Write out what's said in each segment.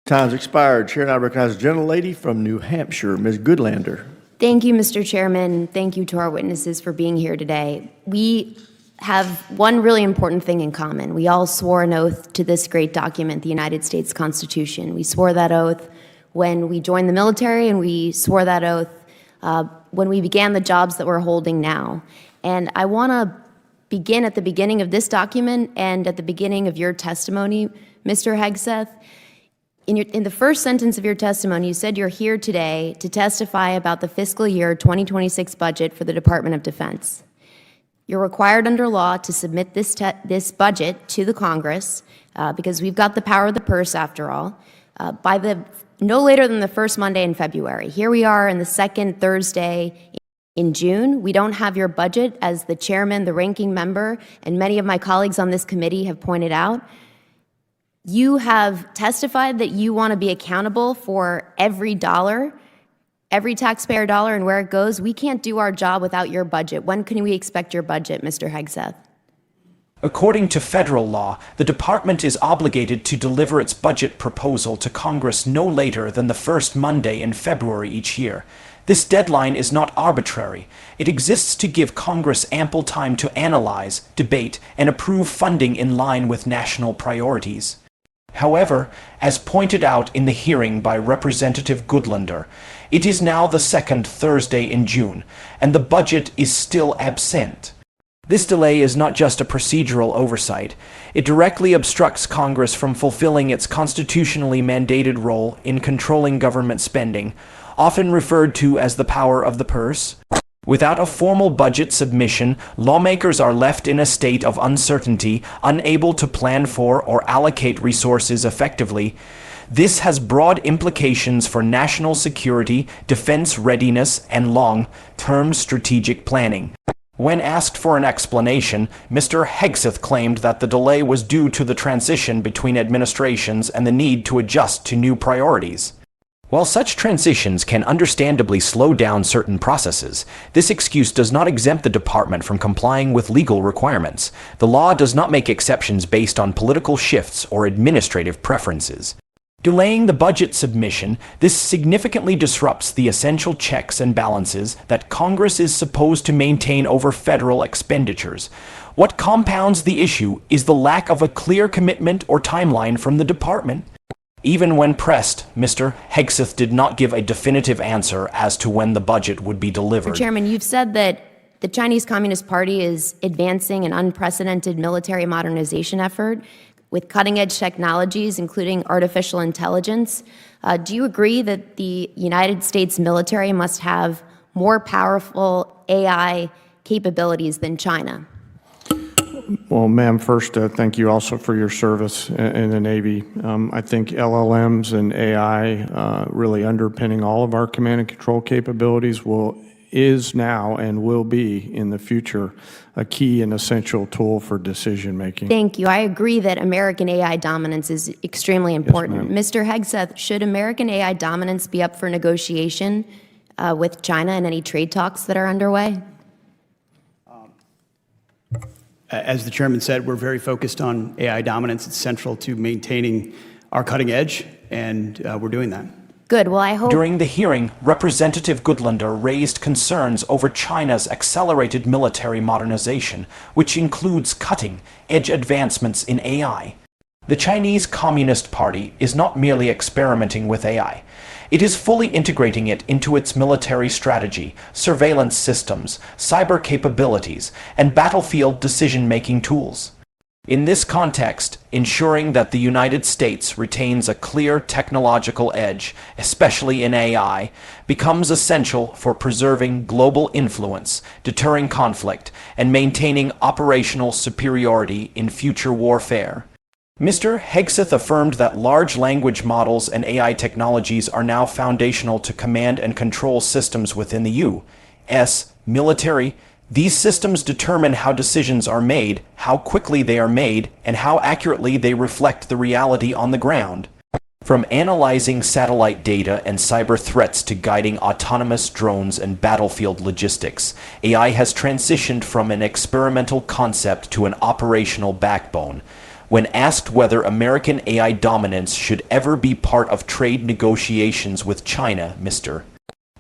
Time's expired. Chair now recognizes the gentlelady from New Hampshire, Ms. Goodlander. Thank you, Mr. Chairman. Thank you to our witnesses for being here today. We have one really important thing in common. We all swore an oath to this great document, the United States Constitution. We swore that oath when we joined the military, and we swore that oath when we began the jobs that we're holding now. And I want to begin at the beginning of this document and at the beginning of your testimony, Mr. Hegseth. In the first sentence of your testimony, you said you're here today to testify about the fiscal year 2026 budget for the Department of Defense. You're required under law to submit this budget to the Congress because we've got the power of the purse after all, no later than the first Monday in February. Here we are in the second Thursday in June. We don't have your budget, as the chairman, the ranking member, and many of my colleagues on this committee have pointed out. You have testified that you want to be accountable for every dollar, every taxpayer dollar, and where it goes. We can't do our job without your budget. When can we expect your budget, Mr. Hegseth? According to federal law, the department is obligated to deliver its budget proposal to Congress no later than the first Monday in February each year. This deadline is not arbitrary. It exists to give Congress ample time to analyze, debate, and approve funding in line with national priorities. However, as pointed out in the hearing by Representative Goodlander, it is now the second Thursday in June, and the budget is still absent. This delay is not just a procedural oversight. It directly obstructs Congress from fulfilling its constitutionally mandated role in controlling government spending, often referred to as the power of the purse. Without a formal budget submission, lawmakers are left in a state of uncertainty, unable to plan for or allocate resources effectively. This has broad implications for national security, defense readiness, and long-term strategic planning. When asked for an explanation, Mr. Hegseth claimed that the delay was due to the transition between administrations and the need to adjust to new priorities. While such transitions can understandably slow down certain processes, this excuse does not exempt the department from complying with legal requirements. The law does not make exceptions based on political shifts or administrative preferences. Delaying the budget submission, this significantly disrupts the essential checks and balances that Congress is supposed to maintain over federal expenditures. What compounds the issue is the lack of a clear commitment or timeline from the department. Even when pressed, Mr. Hegseth did not give a definitive answer as to when the budget would be delivered. Mr. Chairman, you've said that the Chinese Communist Party is advancing an unprecedented military modernization effort with cutting-edge technologies, including artificial intelligence. Do you agree that the United States military must have more powerful AI capabilities than China? Well, ma'am, first, thank you also for your service in the Navy. I think LLMs and AI really underpinning all of our command and control capabilities is now and will be in the future a key and essential tool for decision making. Thank you. I agree that American AI dominance is extremely important. Yes, Mr. Hegseth, should American AI dominance be up for negotiation with China in any trade talks that are underway? As the chairman said, we're very focused on AI dominance. It's central to maintaining our cutting edge, and we're doing that. Good. Well, I hope... During the hearing, Representative Goodlander raised concerns over China's accelerated military modernization, which includes cutting-edge advancements in AI. The Chinese Communist Party is not merely experimenting with AI. It is fully integrating it into its military strategy, surveillance systems, cyber capabilities, and battlefield decision-making tools. In this context, ensuring that the United States retains a clear technological edge, especially in AI, becomes essential for preserving global influence, deterring conflict, and maintaining operational superiority in future warfare. Mr. Hegseth affirmed that large language models and AI technologies are now foundational to command and control systems within the U.S. military. These systems determine how decisions are made, how quickly they are made, and how accurately they reflect the reality on the ground. From analyzing satellite data and cyber threats to guiding autonomous drones and battlefield logistics, AI has transitioned from an experimental concept to an operational backbone. When asked whether American AI dominance should ever be part of trade negotiations with China, Mr.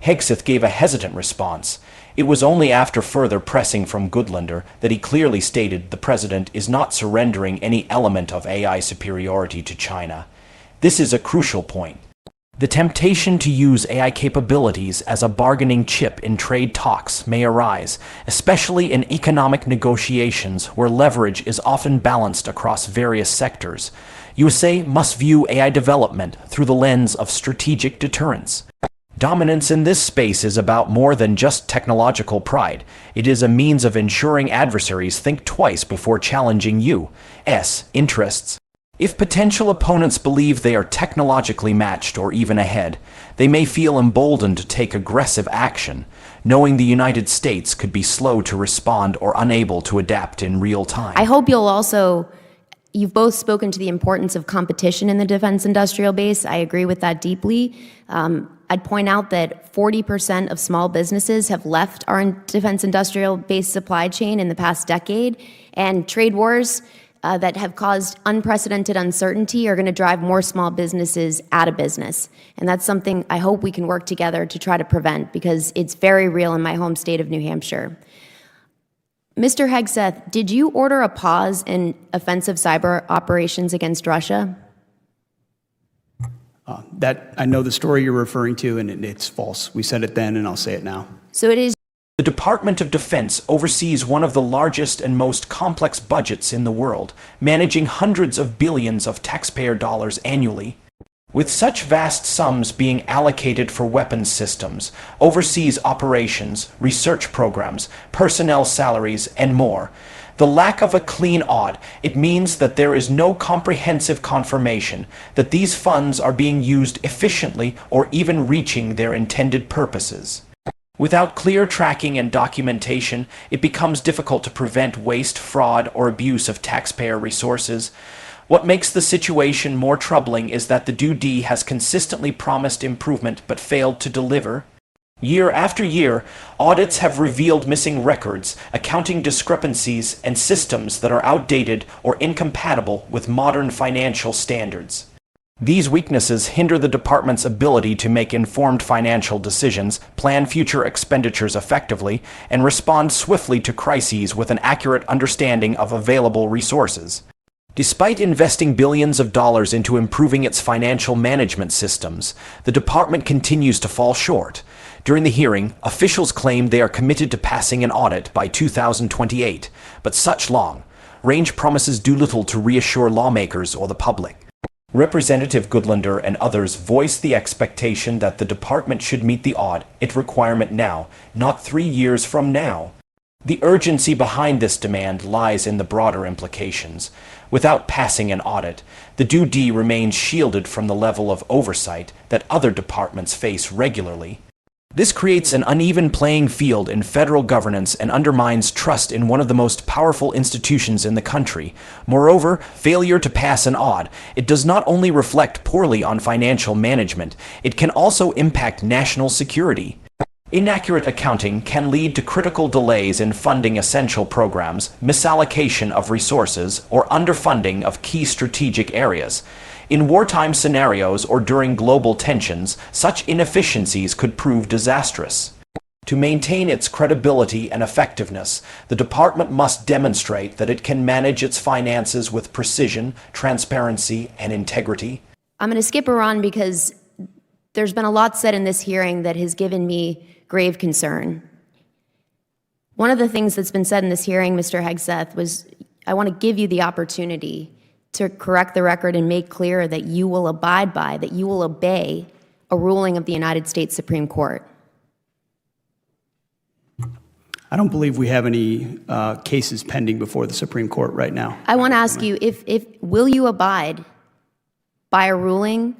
Hegseth gave a hesitant response. It was only after further pressing from Goodlander that he clearly stated the president is not surrendering any element of AI superiority to China. This is a crucial point. The temptation to use AI capabilities as a bargaining chip in trade talks may arise, especially in economic negotiations where leverage is often balanced across various sectors. USA must view AI development through the lens of strategic deterrence. Dominance in this space is about more than just technological pride. It is a means of ensuring adversaries think twice before challenging U.S. interests. If potential opponents believe they are technologically matched or even ahead, they may feel emboldened to take aggressive action, knowing the United States could be slow to respond or unable to adapt in real time. I hope you've both spoken to the importance of competition in the defense industrial base. I agree with that deeply. I'd point out that 40% of small businesses have left our defense industrial base supply chain in the past decade, and trade wars that have caused unprecedented uncertainty are going to drive more small businesses out of business. And that's something I hope we can work together to try to prevent, because it's very real in my home state of New Hampshire. Mr. Hegseth, did you order a pause in offensive cyber operations against Russia? That I know the story you're referring to, and it's false. We said it then, and I'll say it now. So it is. The Department of Defense oversees one of the largest and most complex budgets in the world, managing hundreds of billions of taxpayer dollars annually. With such vast sums being allocated for weapons systems, overseas operations, research programs, personnel salaries, and more, the lack of a clean audit, it means that there is no comprehensive confirmation that these funds are being used efficiently or even reaching their intended purposes. Without clear tracking and documentation, it becomes difficult to prevent waste, fraud, or abuse of taxpayer resources. What makes the situation more troubling is that the DoD has consistently promised improvement but failed to deliver. Year after year, audits have revealed missing records, accounting discrepancies, and systems that are outdated or incompatible with modern financial standards. These weaknesses hinder the department's ability to make informed financial decisions, plan future expenditures effectively, and respond swiftly to crises with an accurate understanding of available resources. Despite investing billions of dollars into improving its financial management systems, the department continues to fall short. During the hearing, officials claimed they are committed to passing an audit by 2028, but such long-range promises do little to reassure lawmakers or the public. Representative Goodlander and others voiced the expectation that the department should meet the audit requirement now, not 3 years from now. The urgency behind this demand lies in the broader implications. Without passing an audit, the DoD remains shielded from the level of oversight that other departments face regularly. This creates an uneven playing field in federal governance and undermines trust in one of the most powerful institutions in the country. Moreover, failure to pass an audit, it does not only reflect poorly on financial management, it can also impact national security. Inaccurate accounting can lead to critical delays in funding essential programs, misallocation of resources, or underfunding of key strategic areas. In wartime scenarios or during global tensions, such inefficiencies could prove disastrous. To maintain its credibility and effectiveness, the department must demonstrate that it can manage its finances with precision, transparency, and integrity. I'm going to skip Iran because there's been a lot said in this hearing that has given me grave concern. One of the things that's been said in this hearing, Mr. Hegseth, was I want to give you the opportunity to correct the record and make clear that you will abide by, that you will obey a ruling of the United States Supreme Court. I don't believe we have any cases pending before the Supreme Court right now. I want to ask you, will you abide by a ruling,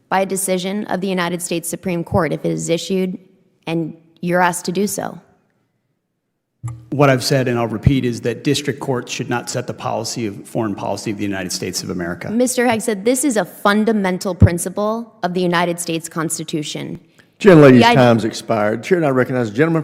by a decision of the United States Supreme Court if it is issued and you're asked to do so? What I've said, and I'll repeat, is that district courts should not set the foreign policy of the United States of America. Mr. Hegseth, this is a fundamental principle of the United States Constitution. Gentlelady's time's expired. Chair now recognizes the gentleman